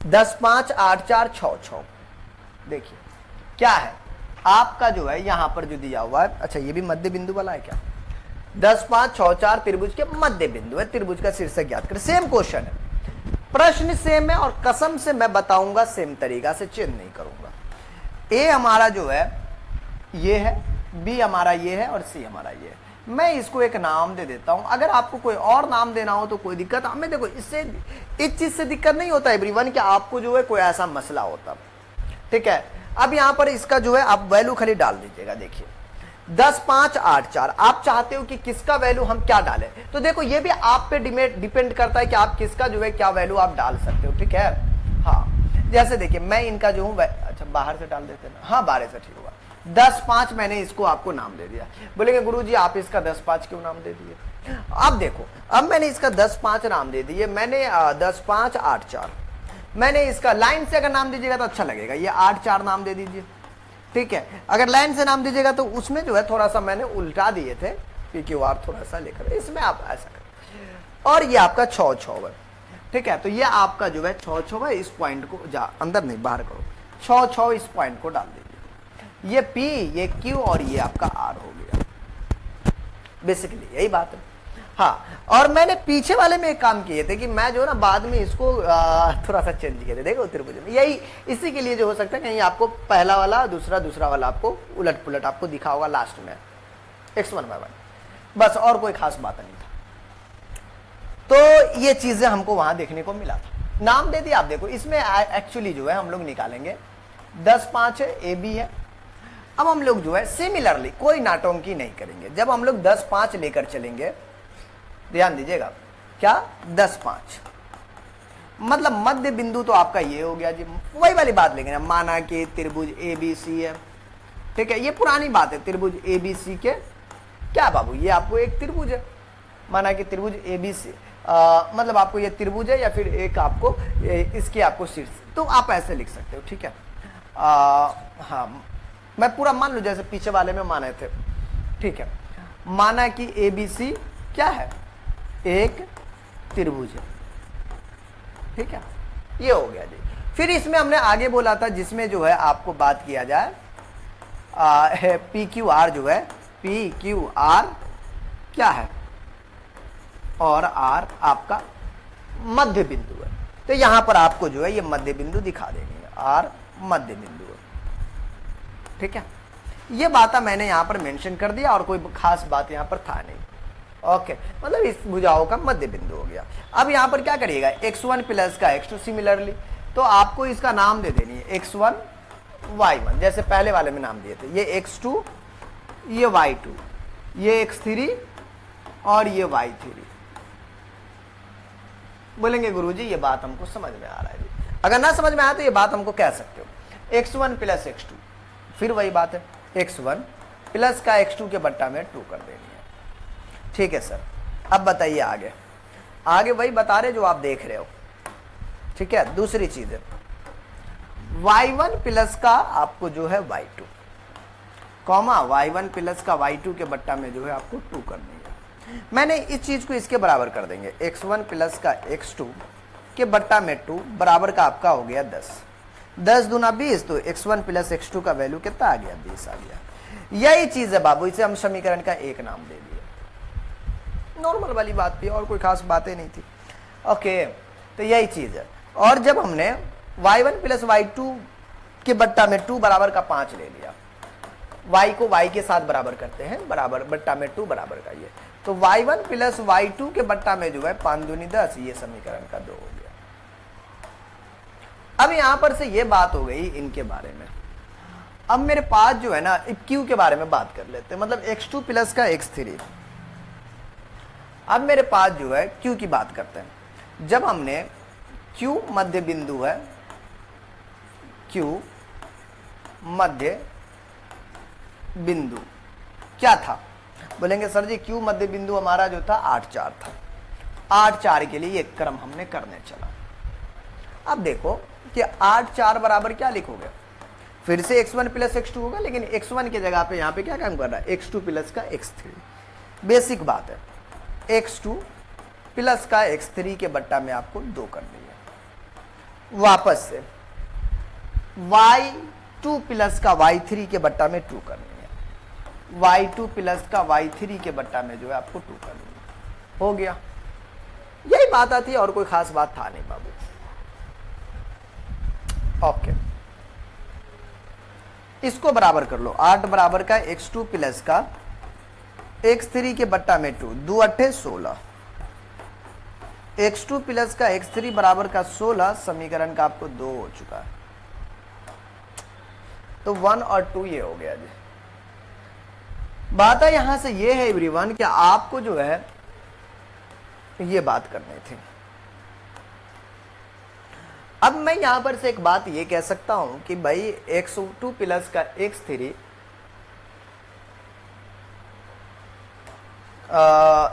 10 5 8 4 6 6। देखिए क्या है आपका जो है यहां पर जो दिया हुआ है, अच्छा ये भी मध्य बिंदु वाला है क्या? 10 5 6 4 त्रिभुज के मध्य बिंदु है, त्रिभुज का शीर्षक ज्ञात करें। सेम क्वेश्चन है, प्रश्न सेम है और कसम से मैं बताऊंगा सेम तरीका से, चेंज नहीं करूंगा। ए हमारा जो है ये है, बी हमारा ये है और सी हमारा ये है। मैं इसको एक नाम दे देता हूं, अगर आपको कोई और नाम देना हो तो कोई दिक्कत हमें, देखो इससे इस चीज से दिक्कत नहीं होता एवरीवन कि आपको जो है कोई ऐसा मसला होता, ठीक है। अब यहां पर इसका जो है आप वैल्यू खाली डाल दीजिएगा। देखिए 10 5 8 4 आप चाहते हो कि किसका वैल्यू हम क्या डालें, तो देखो ये भी आप पे डिपेंड करता है कि आप किसका जो है क्या वैल्यू आप डाल सकते हो, ठीक है। हाँ जैसे देखिए मैं इनका जो हूं, अच्छा बाहर से डाल देते हैं, हाँ बाहर से ठीक होगा। 10 5 मैंने इसको आपको नाम दे दिया, बोलेंगे गुरुजी आप इसका 10 5 क्यों नाम दे दिए? अब देखो अब मैंने इसका 10 5 नाम दे दिए, मैंने 10 5 8 4, मैंने इसका लाइन से अगर नाम दीजिएगा तो अच्छा लगेगा, ये 8 4 नाम दे दीजिए, ठीक है। अगर लाइन से नाम दीजिएगा तो उसमें जो है थोड़ा सा मैंने उल्टा दिए थे, PQR थोड़ा सा लेकर, इसमें आप ऐसा करें। और ये आपका 6 6 है, ठीक है। तो ये आपका जो है 6 6 है, इस पॉइंट को जा अंदर नहीं बाहर करो, 6 6 इस पॉइंट को डाल दीजिए। ये P ये Q और ये आपका R हो गया, बेसिकली यही बात है। हाँ और मैंने पीछे वाले में एक काम किए थे कि मैं जो ना बाद में इसको थोड़ा सा चेंज किए थे, देखो त्रिभुज में यही, इसी के लिए जो हो सकता है कहीं आपको पहला वाला दूसरा वाला आपको उलट पुलट आपको दिखा होगा लास्ट में X1Y1, बस और कोई खास बात नहीं था। तो ये चीजें हमको वहां देखने को मिला था, नाम दे दिया। आप देखो इसमें एक्चुअली जो है हम लोग निकालेंगे 10 5 है, AB है। अब हम लोग जो है सिमिलरली कोई नाटंकी नहीं करेंगे, जब हम लोग 10 5 लेकर चलेंगे, ध्यान दीजिएगा क्या 10 5 मतलब मध्य बिंदु तो आपका ये हो गया जी, वही वाली बात लेंगे ना, माना कि त्रिभुज ABC है, ठीक है। ये पुरानी बात है, त्रिभुज ABC के क्या बाबू, ये आपको एक त्रिभुज है, माना कि त्रिभुज ABC मतलब आपको ये त्रिभुज है या फिर एक आपको इसके आपको शीर्ष, तो आप ऐसे लिख सकते हो, ठीक है। हाँ मैं पूरा मान लूं जैसे पीछे वाले में माने थे, ठीक है। माना कि ABC क्या है, एक त्रिभुज है, ठीक है, ये हो गया जी। फिर इसमें हमने आगे बोला था जिसमें जो है आपको बात किया जाए PQR जो है, PQR क्या है और R आपका मध्य बिंदु है, तो यहां पर आपको जो है ये मध्य बिंदु दिखा देंगे, R मध्य बिंदु है, ठीक है। ये बात मैंने यहां पर मेंशन कर दिया और कोई खास बात यहां पर था नहीं, ओके मतलब इस भुजाओं का मध्य बिंदु हो गया। अब यहां पर क्या करिएगा, X1 प्लस का X2 सिमिलरली, तो आपको इसका नाम दे देनी है X1 Y1, जैसे पहले वाले में नाम दिए थे, ये X2 ये Y2 ये X3 और ये Y3। बोलेंगे गुरुजी ये बात हमको समझ में आ रहा है जी, अगर ना समझ में आया तो ये बात हमको कह सकते हो। X1 प्लस X2, फिर वही बात है, X1 प्लस का X2 के बट्टा में 2 कर देनी है, ठीक है सर। अब बताइए आगे, आगे वही बता रहे जो आप देख रहे हो, ठीक है। दूसरी चीज है Y1 प्लस का आपको जो है Y2 कॉमा Y1 प्लस का Y2 के बट्टा में जो है आपको 2 करनी है। मैंने इस चीज को इसके बराबर कर देंगे, X1 प्लस का X2 के बट्टा में 2 बराबर का आपका हो गया 10, 10 दूना 20, तो X1 प्लस X2 का वैल्यू कितना आ गया, 20 आ गया। यही चीज है बाबू, इसे हम समीकरण का एक नाम दे दिए, नॉर्मल वाली बात थी और कोई खास बातें नहीं थी, ओके। तो यही चीज है। और जब हमने Y1 प्लस Y2 के बट्टा में 2 बराबर का 5 ले लिया, Y को Y के साथ बराबर करते हैं, बराबर बट्टा में 2 बराबर का ये, तो Y1 प्लस Y2 के बट्टा में जो है 5 दूनी 10, ये समीकरण का 2 हो गया। अब यहां पर से ये बात हो गई इनके बारे में। अब मेरे पास जो है ना Q के बारे में बात कर लेते हैं, मतलब X2 प्लस का X3। अब मेरे पास जो है Q की बात करते हैं, जब हमने Q मध्य बिंदु है, Q मध्य बिंदु क्या था, बोलेंगे सर जी Q मध्य बिंदु हमारा जो था 8 4 था, 8 4 के लिए एक क्रम हमने करने चला। अब देखो कि 8 4 बराबर क्या लिखोगे, फिर से X1 प्लस X2 होगा, लेकिन X1 की जगह पे यहाँ पे क्या काम कर रहा है, X2 प्लस का X3, बेसिक बात है। X2 प्लस का X3 के बट्टा में आपको 2 करनी है, वापस से y2 प्लस का y3 के बट्टा में 2 करनी है, y2 प्लस का y3 के बट्टा में जो है आपको 2 करनी है। हो गया, यही बात आती है, और कोई खास बात था नहीं बाबू। ओके, इसको बराबर कर लो, 8 बराबर का x2 प्लस का x3 के बट्टा में 2, 2 अट्ठे 16, x2 प्लस का x3 बराबर का 16, समीकरण का आपको 2 हो चुका है। तो 1 और 2 ये हो गया जी। बात है यहां से ये है एवरीवन कि आपको जो है ये बात करनी थी। अब मैं यहां पर से एक बात ये कह सकता हूं कि भाई x2 प्लस का x3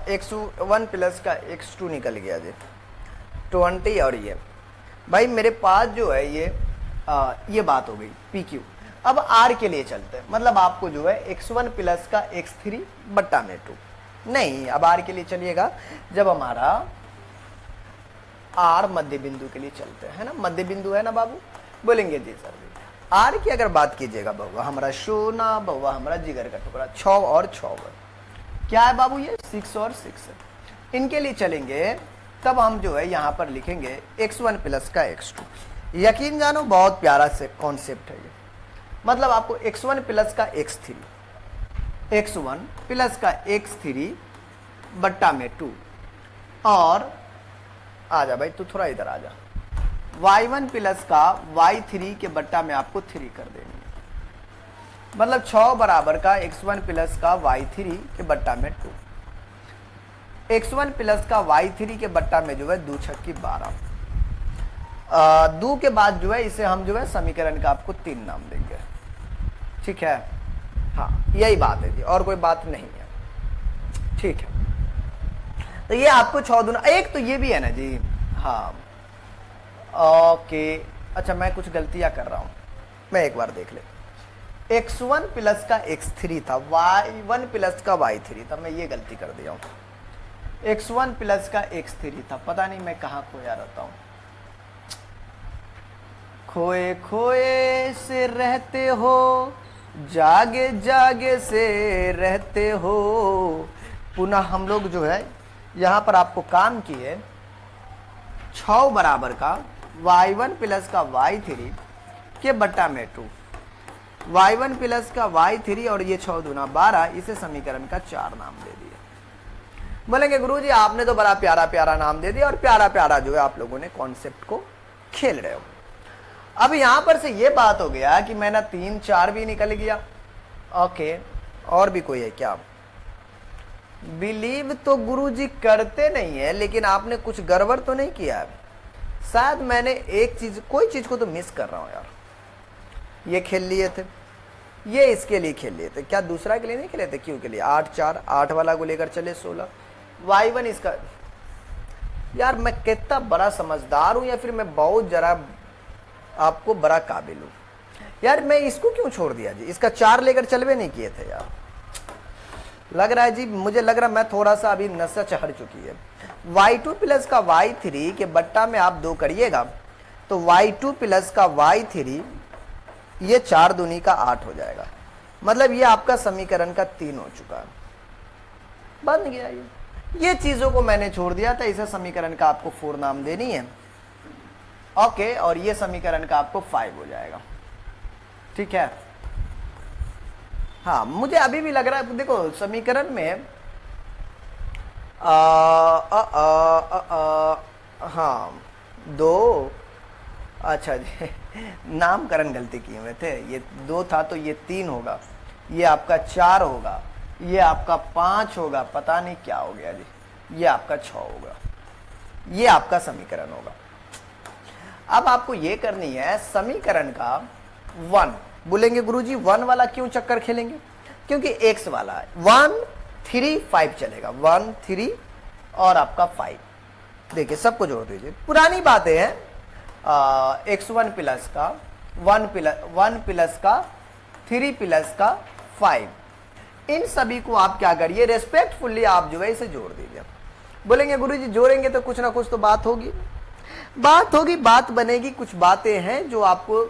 x1 प्लस का x2 निकल गया जी 20, और ये भाई मेरे पास जो है ये बात हो गई PQ। अब R के लिए चलते हैं, मतलब आपको जो है x1 प्लस का x3 बट्टा में 2 नहीं, अब R के लिए चलिएगा जब हमारा R मध्य बिंदु के लिए चलते हैं ना, मध्य बिंदु है ना बाबू, बोलेंगे जी सर जी। R की अगर बात कीजिएगा बउआ हमारा सोना, बउआ हमारा जिगर का टुकड़ा, 6 और 6 क्या है बाबू, ये 6 और 6 है। इनके लिए चलेंगे तब हम जो है यहां पर लिखेंगे x1 प्लस का x2। यकीन जानो बहुत प्यारा से कॉन्सेप्ट है ये, मतलब आपको x1 प्लस का x3, x1 प्लस का x3 बट्टा में 2, और आ जा भाई तू थोड़ा इधर आ जा, y1 प्लस का y3 के बट्टा में आपको 3 कर देंगे, मतलब 6 बराबर का x1 प्लस का y3 के बट्टा में 2, x1 प्लस का y3 के बट्टा में जो है 2 छक्की 12, 2 के बाद जो है इसे हम जो है समीकरण का आपको 3 नाम देंगे, ठीक है। हाँ यही बात है जी, और कोई बात नहीं है, ठीक है। तो ये आपको 6 दूना, एक तो ये भी है ना जी, हाँ ओके। अच्छा मैं कुछ गलतियां कर रहा हूं, मैं एक बार देख ले, x1 प्लस का x3 था, y1 प्लस का y3 था, मैं ये गलती कर दिया हूं। x1 प्लस का x3 था, पता नहीं मैं कहाँ खोया रहता हूं, खोए खोए से रहते हो, जागे जागे से रहते हो। पुनः हम लोग जो है यहां पर आपको काम किए 6 बराबर का y1 प्लस का y3 के बट्टा में 2, y1 प्लस का y3 और ये 6 दूना 12, इसे समीकरण का 4 नाम दे दिया। बोलेंगे गुरुजी आपने तो बड़ा प्यारा प्यारा नाम दे दिया, और प्यारा प्यारा जो है आप लोगों ने कॉन्सेप्ट को खेल रहे हो। अब यहां पर से ये बात हो गया कि मैंने 3 4 भी निकल गया, ओके। और भी कोई है क्या? बिलीव तो गुरुजी करते नहीं है, लेकिन आपने कुछ गड़बड़ तो नहीं किया है। शायद मैंने एक चीज, कोई चीज को तो मिस कर रहा हूं यार। ये खेल लिए थे, ये इसके लिए खेल लिए थे, क्या दूसरा के लिए नहीं खेले थे? क्यों के लिए? 8 4 8 वाला को लेकर चले 16, y1 इसका। यार मैं कितना बड़ा समझदार हूं, या फिर मैं बहुत जरा आपको बड़ा काबिल हूं यार। मैं इसको क्यों छोड़ दिया जी? इसका 4 लेकर चलवे नहीं किए थे यार। लग रहा है जी, मुझे लग रहा है मैं थोड़ा सा अभी नशा चढ़ चुकी है। y2 प्लस का y3 के बट्टा में आप 2 करिएगा तो y2 प्लस का y3 ये 4 दूनी का 8 हो जाएगा, मतलब ये आपका समीकरण का 3 हो चुका है, बन गया ये चीजों को मैंने छोड़ दिया था। इसे समीकरण का आपको 4 नाम देनी है, ओके। और ये समीकरण का आपको 5 हो जाएगा, ठीक है। हाँ मुझे अभी भी लग रहा है, देखो समीकरण में हाँ 2, अच्छा जी नामकरण गलती किए हुए थे, ये 2 था तो ये 3 होगा, ये आपका 4 होगा, ये आपका 5 होगा, पता नहीं क्या हो गया जी, ये आपका 6 होगा, ये आपका समीकरण होगा। अब आपको ये करनी है समीकरण का 1। बोलेंगे गुरुजी 1 वाला क्यों चक्कर खेलेंगे? क्योंकि x वाला है, 1 3 5 चलेगा, 1 3 और आपका 5। देखिए सबको जोड़ दीजिए, पुरानी बातें हैं। x1 प्लस का 1 प्लस का 3 प्लस का 5, इन सभी को आप क्या करिए, रेस्पेक्टफुली आप जो है इसे जोड़ दीजिए। बोलेंगे गुरुजी जोड़ेंगे तो कुछ ना कुछ तो बात होगी। बात होगी, बात बनेगी, कुछ बातें हैं जो आपको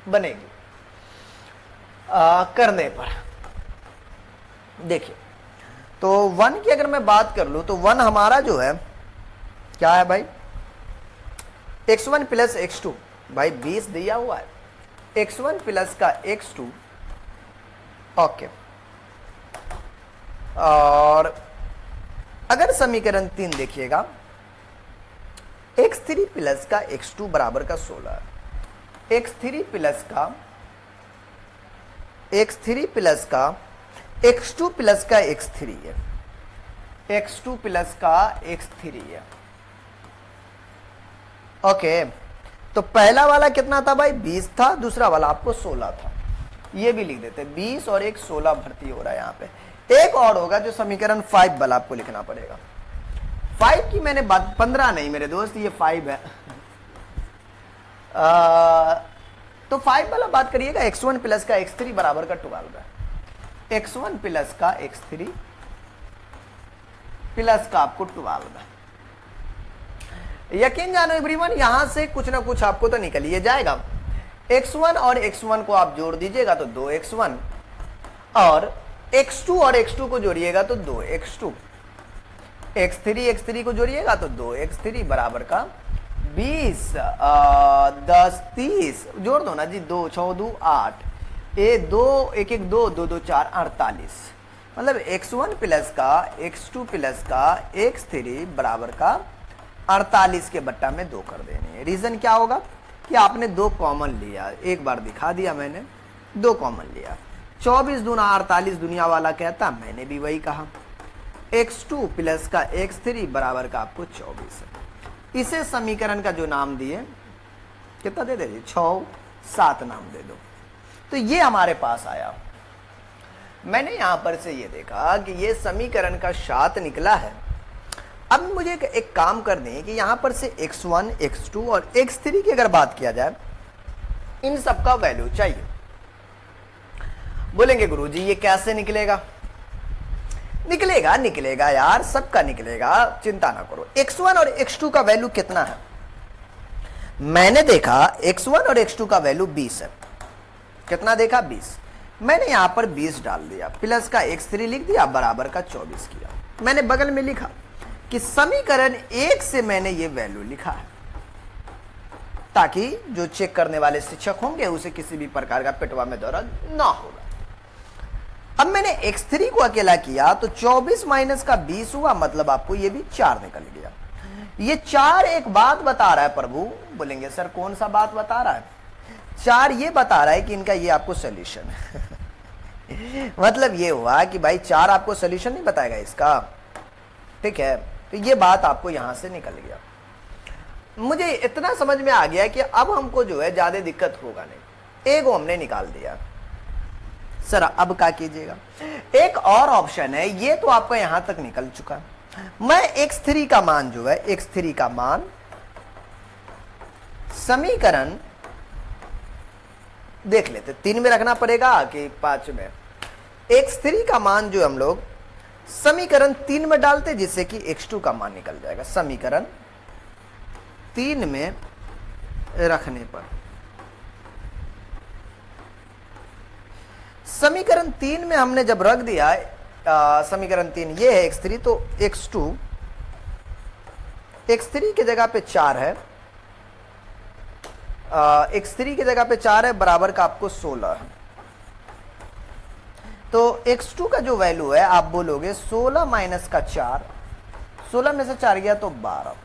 बनेगी करने पर। देखिए, तो 1 की अगर मैं बात कर लूं तो 1 हमारा जो है क्या है भाई, x1 प्लस x2, भाई 20 दिया हुआ है, x1 प्लस का x2, ओके। और अगर समीकरण 3 देखिएगा, x3 प्लस का x2 बराबर का 16, x3 प्लस का x2 प्लस का x3 है, x2 प्लस का x3 है, ओके। तो पहला वाला कितना था भाई, 20 था, दूसरा वाला आपको 16 था, ये भी लिख देते, 20 और 16 भर्ती हो रहा है यहाँ पे। एक और होगा जो समीकरण 5 वाला आपको लिखना पड़ेगा। 5 की मैंने बात, 15 नहीं मेरे दोस्त, ये 5 है। तो 5 वाला बात करिएगा, x1 प्लस का x3 बराबर का 12 है, x1 प्लस का x3 प्लस का आपको 12 है। यकीन जानो एवरीवन, यहां से कुछ ना कुछ आपको तो निकल ही जाएगा। x1 और x1 को आप जोड़ दीजिएगा तो 2x1, और x2 और x2 को जोड़िएगा तो 2x2, x3 को जोड़िएगा तो 2x3 बराबर का 20, 10, 30 जोड़ दो ना जी, 2 6 2 8, 2 1 1 2 2 2 4 48, मतलब x1 प्लस का x2 प्लस का x3 बराबर का 48 के बट्टा में 2 कर देने हैं। रीजन क्या होगा कि आपने 2 कॉमन लिया, एक बार दिखा दिया मैंने, 2 कॉमन लिया। 24 दूना 48 दुनिया वाला कहता, मैंने भी वही कहा। x2 प्लस का x3 बराबर का आपको 24 है। इसे समीकरण का जो नाम दिए, कितना दे दीजिए, 6 7 नाम दे दो, तो ये हमारे पास आया। मैंने यहां पर से ये देखा कि ये समीकरण का 7 निकला है। अब मुझे एक काम कर दें कि यहां पर से x1 x2 और x3 की अगर बात किया जाए, इन सब का वैल्यू चाहिए। बोलेंगे गुरुजी ये कैसे निकलेगा? निकलेगा यार, सबका निकलेगा, चिंता ना करो। x1 और x2 का वैल्यू कितना है? मैंने देखा x1 और x2 का वैल्यू 20 है। कितना देखा? 20। मैंने यहां पर 20 डाल दिया, प्लस का x3 लिख दिया, बराबर का 24 किया। मैंने बगल में लिखा कि समीकरण 1 से मैंने ये वैल्यू लिखा है, ताकि जो चेक करने वाले शिक्षक होंगे उसे किसी भी प्रकार का पेटवा में दर्द ना होगा। अब मैंने x3 को अकेला किया तो 24 माइनस का 20 हुआ, मतलब आपको ये भी 4 निकल गया। ये 4 एक बात बता रहा है प्रभु। बोलेंगे सर कौन सा बात बता रहा है? 4 ये बता रहा है कि इनका ये आपको सोल्यूशन है। मतलब ये हुआ कि भाई 4 आपको सोल्यूशन नहीं बताएगा इसका, ठीक है? तो ये बात आपको यहां से निकल गया। मुझे इतना समझ में आ गया कि अब हमको जो है ज्यादा दिक्कत होगा नहीं। एक हमने निकाल दिया। सर अब क्या कीजिएगा? एक और ऑप्शन है, ये तो आपका यहां तक निकल चुका। मैं x3 का मान जो है, x3 का मान समीकरण देख लेते, 3 में रखना पड़ेगा कि 5 में। x3 का मान जो हम लोग समीकरण 3 में डालते, जिससे कि x2 का मान निकल जाएगा। समीकरण 3 में रखने पर, समीकरण 3 में हमने जब रख दिया, समीकरण 3 ये है x3, तो x3 की जगह पे 4 है, x3 की जगह पे 4 है, बराबर का आपको 16 है। तो x2 का जो वैल्यू है आप बोलोगे 16 माइनस का 4, 16 में से 4 गया तो 12।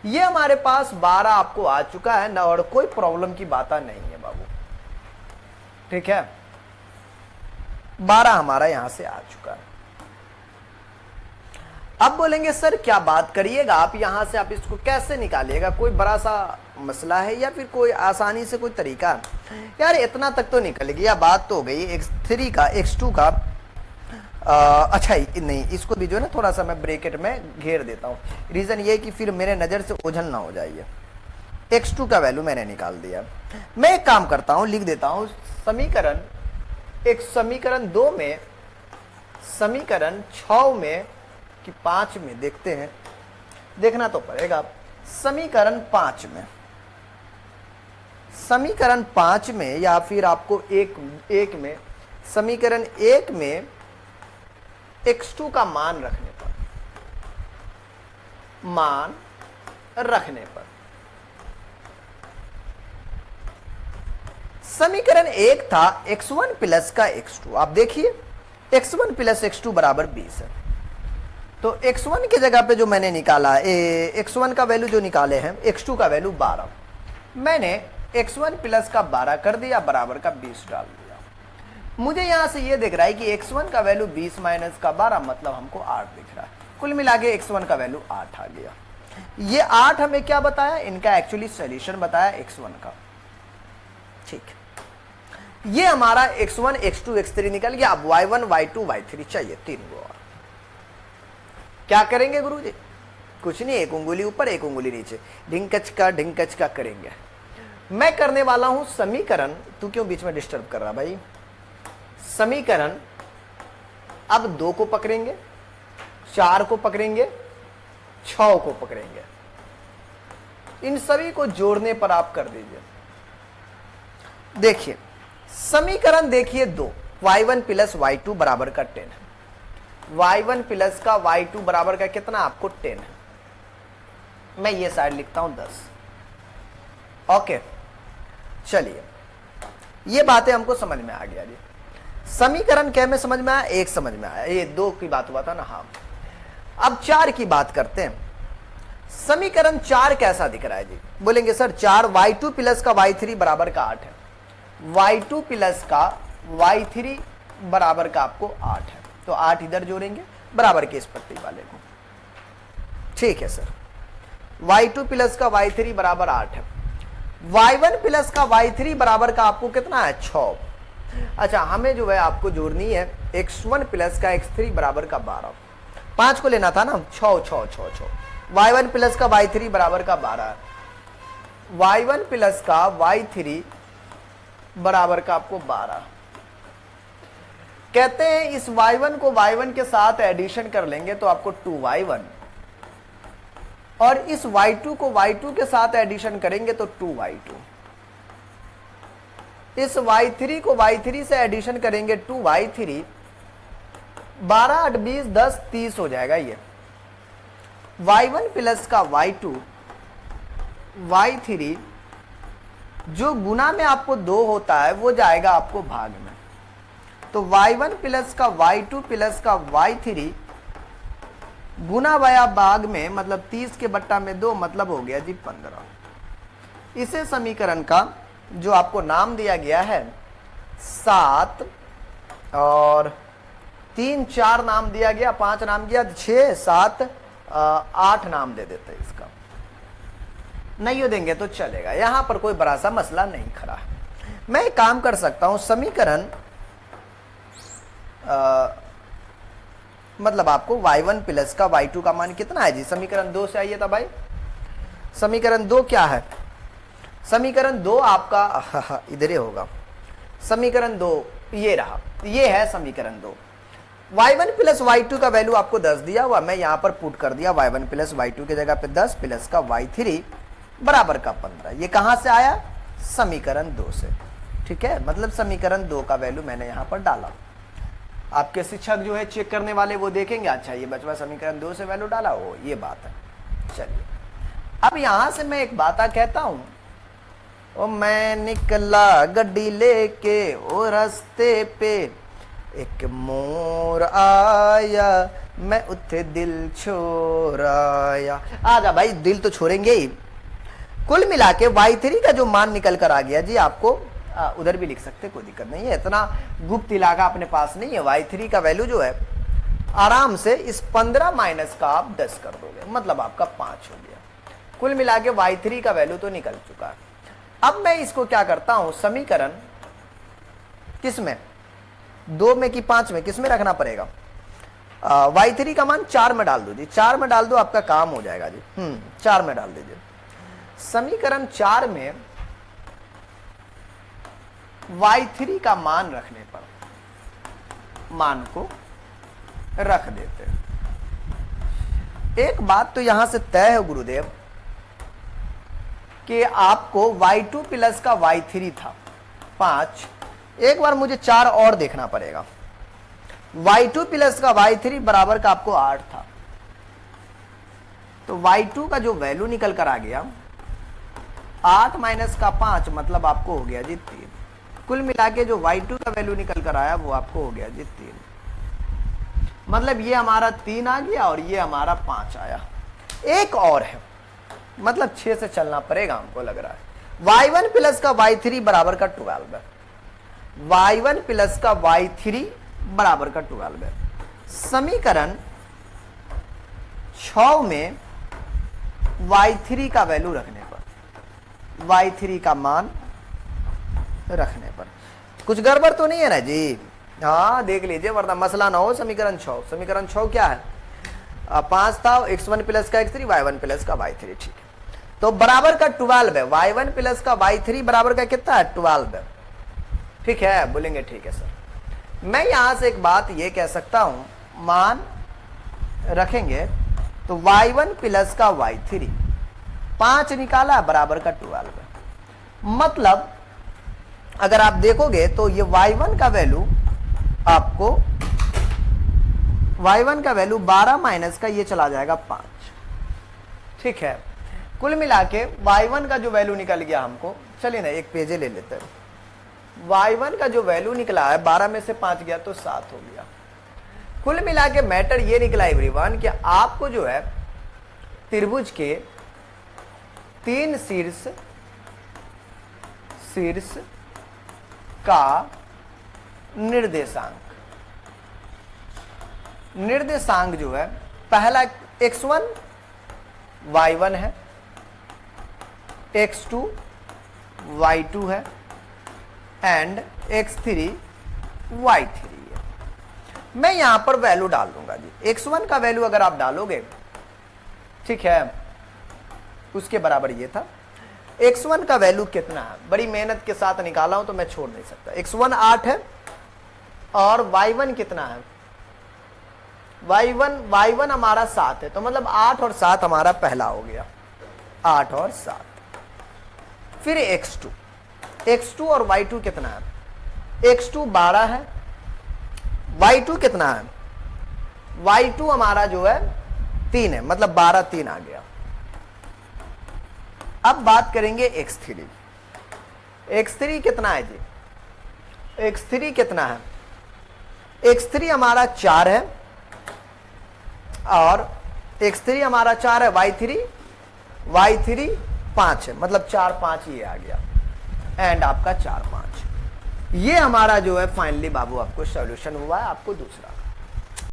ये हमारे पास 12 आपको आ चुका है ना, और कोई प्रॉब्लम की बात नहीं है बाबू, ठीक है? 12 हमारा यहां से आ चुका है। अब बोलेंगे सर क्या बात करिएगा आप, यहां से आप इसको कैसे निकालिएगा? कोई बड़ा सा मसला है या फिर कोई आसानी से कोई तरीका? यार इतना तक तो निकल गया, बात तो हो गई x3 का, x2 का। अच्छा नहीं, इसको भी जो है ना थोड़ा सा मैं ब्रैकेट में घेर देता हूं। रीजन ये कि फिर मेरे नजर से ओझल ना हो जाइए। x2 का वैल्यू मैंने निकाल दिया। मैं एक काम करता हूं, लिख देता हूं समीकरण, एक समीकरण 2 में, समीकरण 6 में कि 5 में, देखते हैं, देखना तो पड़ेगा। समीकरण 5 में, समीकरण 5 में या फिर आपको एक में, समीकरण 1 में x2 का मान रखने पर समीकरण 1 था x1 प्लस का x2। आप देखिए x1 प्लस x2 बराबर 20 है। तो x1 की जगह पे जो मैंने निकाला x1 का वैल्यू जो निकाले हैं, x2 का वैल्यू 12, मैंने x1 प्लस का 12 कर दिया, बराबर का 20 डाल दिया। मुझे यहां से ये दिख रहा है कि x1 का वैल्यू 20 माइनस का 12 मतलब हमको 8 दिख रहा है। कुल मिला के x1 का वैल्यू 8 आ गया। ये 8 हमें क्या बताया, इनका एक्चुअली सॉल्यूशन बताया x1 का। ठीक, ये हमारा x1 x2 x3 निकल गया। अब y1 y2 y3 चाहिए, 3 गो और। क्या करेंगे गुरुजी? कुछ नहीं, एक उंगली ऊपर एक उंगली नीचे, ढिंकच का करेंगे। मैं करने वाला हूं समीकरण, तू क्यों बीच में डिस्टर्ब कर रहा भाई? समीकरण अब 2 को पकड़ेंगे, 4 को पकड़ेंगे, 6 को पकड़ेंगे। इन सभी को जोड़ने पर आप कर दीजिए। देखिए समीकरण देखिए 2, y1 प्लस y2 बराबर का 10 है। y1 प्लस का y2 बराबर का कितना? आपको 10 है। मैं ये साइड लिखता हूं 10। ओके, चलिए ये बातें हमको समझ में आ गया जी। समीकरण क्या में समझ में आया? 1 समझ में आया। ये 2 की बात हुआ था ना। हाँ, अब 4 की बात करते हैं। समीकरण 4 कैसा दिख रहा है जी? बोलेंगे सर 4 y2 प्लस का y3 बराबर का 8 है। y2 प्लस का y3 बराबर का आपको 8 है, तो 8 इधर जोड़ेंगे बराबर के इस पट्टी वाले को। ठीक है सर, y2 प्लस का y3 बराबर 8 है। y1 प्लस का y3 बराबर का आपको कितना है? 6। अच्छा, हमें जो है आपको जोड़नी है x1 प्लस का x3 बराबर का 12। 5 को लेना था ना, 6 y1 प्लस का y3 बराबर का 12, y1 प्लस का y3 बराबर का आपको 12। कहते हैं इस y1 को y1 के साथ एडिशन कर लेंगे तो आपको 2y1, और इस y2 को y2 के साथ एडिशन करेंगे तो 2y2, इस y3 को y3 से एडिशन करेंगे 2y3, 12 8 20 10 30 हो जाएगा। ये y1 प्लस का y2 y3 जो गुना में आपको 2 होता है वो जाएगा आपको भाग में। तो y1 प्लस का y2 प्लस का y3 गुना वाया भाग में, मतलब 30 के बट्टा में 2, मतलब हो गया जी 15। इसे समीकरण का जो आपको नाम दिया गया है 7 और 3 4 नाम दिया गया, 5 नाम दिया, 6 7 8 नाम दे देते इसका। नहीं हो देंगे तो चलेगा, यहां पर कोई बड़ा सा मसला नहीं खड़ा है। मैं एक काम कर सकता हूं, समीकरण मतलब आपको y1 प्लस का y2 का मान कितना है जी? समीकरण 2 से आइए था भाई। समीकरण 2 क्या है? समीकरण 2 आपका इधर ही होगा। समीकरण 2 ये रहा, ये है समीकरण 2। y1 प्लस y2 का वैल्यू आपको 10 दिया हुआ, मैं यहां पर पुट कर दिया y1 प्लस y2 की जगह पे 10 प्लस का y3 बराबर का 15। ये कहां से आया? समीकरण 2 से। ठीक है, मतलब समीकरण 2 का वैल्यू मैंने यहां पर डाला। आपके शिक्षक जो है चेक करने वाले वो देखेंगे, अच्छा ये बचवा समीकरण 2 से वैल्यू डाला हो, ये बात है। चलिए अब यहां से मैं एक बात कहता हूं, ओ मैं निकला गड्डी लेके ओ रास्ते पे, एक मोर आया मैं उठे दिल छोड़ाया। आजा भाई, दिल तो छोड़ेंगे ही। कुल मिला के y3 का जो मान निकल कर आ गया जी, आपको उधर भी लिख सकते, कोई दिक्कत नहीं है, इतना गुप्त इलाका अपने पास नहीं है। y3 का वैल्यू जो है आराम से इस 15 माइनस का आप 10 कर दोगे, मतलब आपका 5 हो गया। कुल मिला के y3 का वैल्यू तो निकल चुका है। अब मैं इसको क्या करता हूं, समीकरण किस में, 2 में कि 5 में, किस में रखना पड़ेगा? y3 का मान 4 में डाल दो जी, 4 में डाल दो, आपका काम हो जाएगा जी। 4 में डाल दीजिए। समीकरण 4 में y3 का मान रखने पर मान को रख देते। एक बात तो यहां से तय है गुरुदेव, कि आपको y2 प्लस का y3 था 5, एक बार मुझे 4 और देखना पड़ेगा। y2 प्लस का y3 बराबर का आपको 8 था, तो y2 का जो वैल्यू निकल कर आ गया 8 माइनस का 5 मतलब आपको हो गया जी 3। कुल मिला के जो y2 का वैल्यू निकल कर आया वो आपको हो गया जी 3। मतलब ये हमारा 3 आ गया और ये हमारा 5 आया। एक और है, मतलब 6 से चलना पड़ेगा हमको लग रहा है। y1 प्लस का y3 बराबर का 12 है। y1 प्लस का y3 बराबर का 12 है। समीकरण 6 में y3 का वैल्यू रखने पर, y3 का मान रखने पर कुछ गड़बड़ तो नहीं है ना जी? हाँ देख लीजिए वरना मसला ना हो। समीकरण 6, समीकरण 6 क्या है? 5 था, x1 प्लस का x3, y1 प्लस का y3, ठीक है। तो बराबर का 12 है। y1 प्लस का y3 बराबर का कितना है? 12 है, ठीक है। बोलेंगे ठीक है सर। मैं यहां से एक बात ये कह सकता हूं, मान रखेंगे तो y1 प्लस का y3 5 निकाला बराबर का 12 है। मतलब अगर आप देखोगे तो ये y1 का वैल्यू आपको, y1 का वैल्यू 12 माइनस का ये चला जाएगा 5, ठीक है। कुल मिला के y1 का जो वैल्यू निकल गया हमको, चलिए ना एक पेज ले लेते हैं। y1 का जो वैल्यू निकला है 12 में से 5 गया तो 7 हो गया। कुल मिला के मैटर ये निकला एवरीवन कि आपको जो है त्रिभुज के 3 शीर्ष का निर्देशांक जो है, पहला x1 y1 है, x2 y2 है एंड x3 y3 है। मैं यहां पर वैल्यू डाल दूंगा जी। x1 का वैल्यू अगर आप डालोगे, ठीक है, उसके बराबर ये था। x1 का वैल्यू कितना है? बड़ी मेहनत के साथ निकाला हूं तो मैं छोड़ नहीं सकता। x1 8 है और y1 कितना है? y1 हमारा 7 है, तो मतलब 8 और 7 हमारा पहला हो गया, 8 और 7। फिर x2 और y2 कितना है? x2 12 है, y2 कितना है? y2 हमारा जो है 3 है, मतलब 12 3 आ गया। अब बात करेंगे x3 कितना है जी? x3 कितना है? x3 हमारा 4 है और x3 हमारा 4 है, y3 5 है, मतलब 4 5 ये आ गया एंड आपका 4 5। ये हमारा जो है फाइनली बाबू आपको सॉल्यूशन हुआ है, आपको दूसरा